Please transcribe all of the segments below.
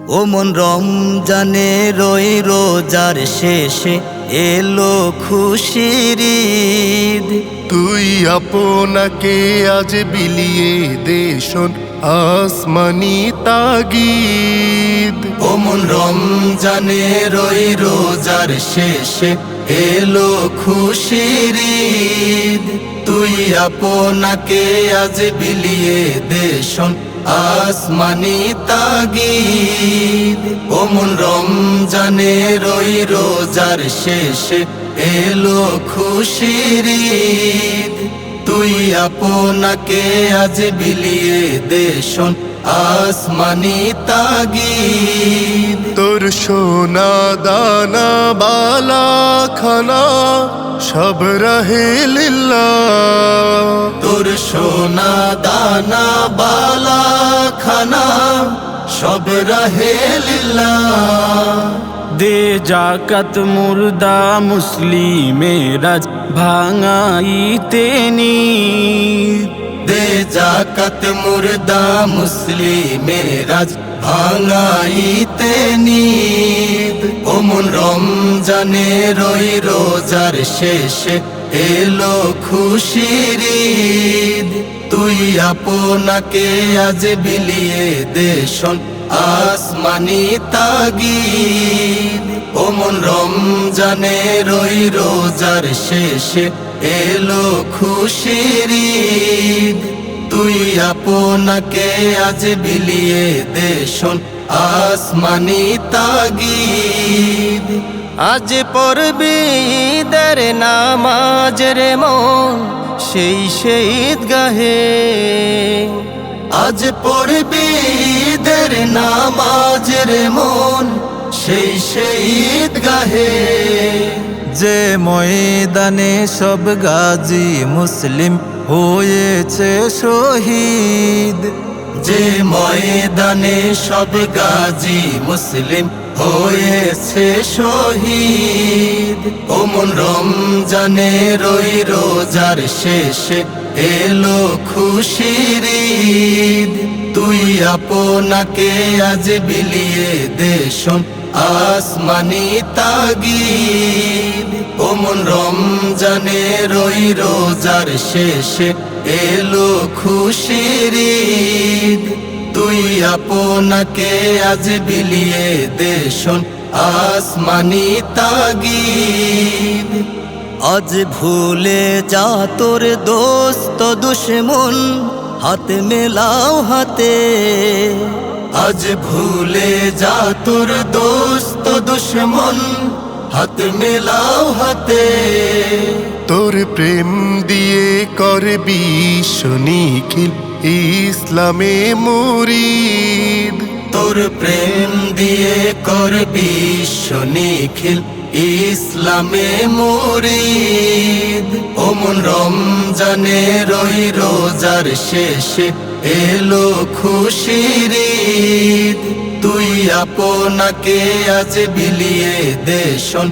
ও মন রমজানে রই রোজার শেষে এলো খুশির ঈদ। তুই আপনাকে আজ বিলিয়ে দে শোন আসমানি তাগিদ। ও মন রমজানে রই রোজার শেষে এলো খুশির ঈদ। তুই আপনাকে আজ বিলিয়ে দে শোন আসমানি তাগিদ। ও মন রমজানে রই রোজার শেষে এলো খুশির ঈদ। তুই আপনাকে আজ বিলিয়ে দে শোন আসমানি তাগিদ। তোর সোনা দানা বালা খানা সব রহে লিল্লাহ। তোর সোনা দানা বালা খানা সব রহে লিল্লাহ। দে জাকাত মুর্দা মুসলিমেরা ভাঙাইতে নিদ। দে জাকাত মুর্দা মুসলিমেরা ভাঙাইতে নিদ। ও মন রমজানে রই রোজার শেষে এলো খুশির ঈদ। তুই আপনাকে আজ বিলিয়ে দে শোন আসমানি তাগিদ। ও মন রমজানে রই রোজার শেষে এলো খুশির ঈদ। তুই আপনাকে আজ বিলিয়ে দে শোন আসমানি তাগিদ। আজ পড়বি ঈদের নামাজ রে মন সেই শহীদ গাহে। আজ পড়বি ঈদের নামাজ রে মন সেই শহীদ গাহে। যে ময়দানে সব গাজী মুসলিম হয়েছে শহীদ। যে ময়দানে সব গাজী মুসলিম হয়েছে শহীদ। ও মন রমজানে রই রোজার শেষে এলো খুশির ঈদ। তুই আপনাকে আজ বিলিয়ে দে শোন আসমানি তাগিদ। ও মন রমজানে রই রোজার শেষে এলো খুশির ঈদ। তুই আপনাকে আজ বিলিয়ে দে শোন আসমানি তাগিদ। আজ ভুলে যা তোর দোস্ত দুশ্মন হাত মেলাও হাতে। আজ ভুলে যা তোর দোস্ত দুশ্মন হাত মেলাও হাতে। তোর প্রেম দিয়ে করবি নিখিল ইসলামে মুরিদ। তোর প্রেম দিয়ে করবি নিখিল ইসলামে মুরিদ। ও মন রমজানে রই রোজার শেষে এলো খুশির ঈদ। তুই আপনাকে আজ বিলিয়ে দে শোন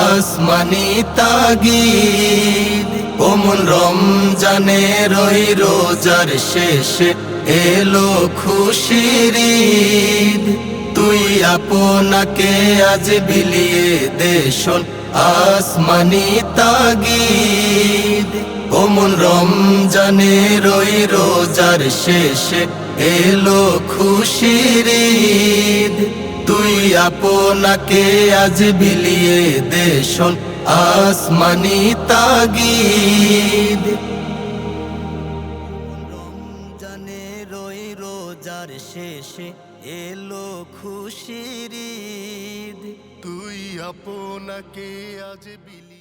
আসমানি তাগিদ। ও মন রমজানে রই রোজার শেষে এলো খুশির ঈদ। তুই আপনাকে আজ বিলিয়ে দে শোন আসমানি তাগিদ। ও মন রমজানে রই রোজার শেষে এলো খুশির ঈদ। তুই আপনাকে আজ বিলিয়ে দে শোন আসমানি তাগিদ। রমজানে রই রোজার শেষে এলো খুশির ঈদ। তুই আপনাকে আজ বিলিয়ে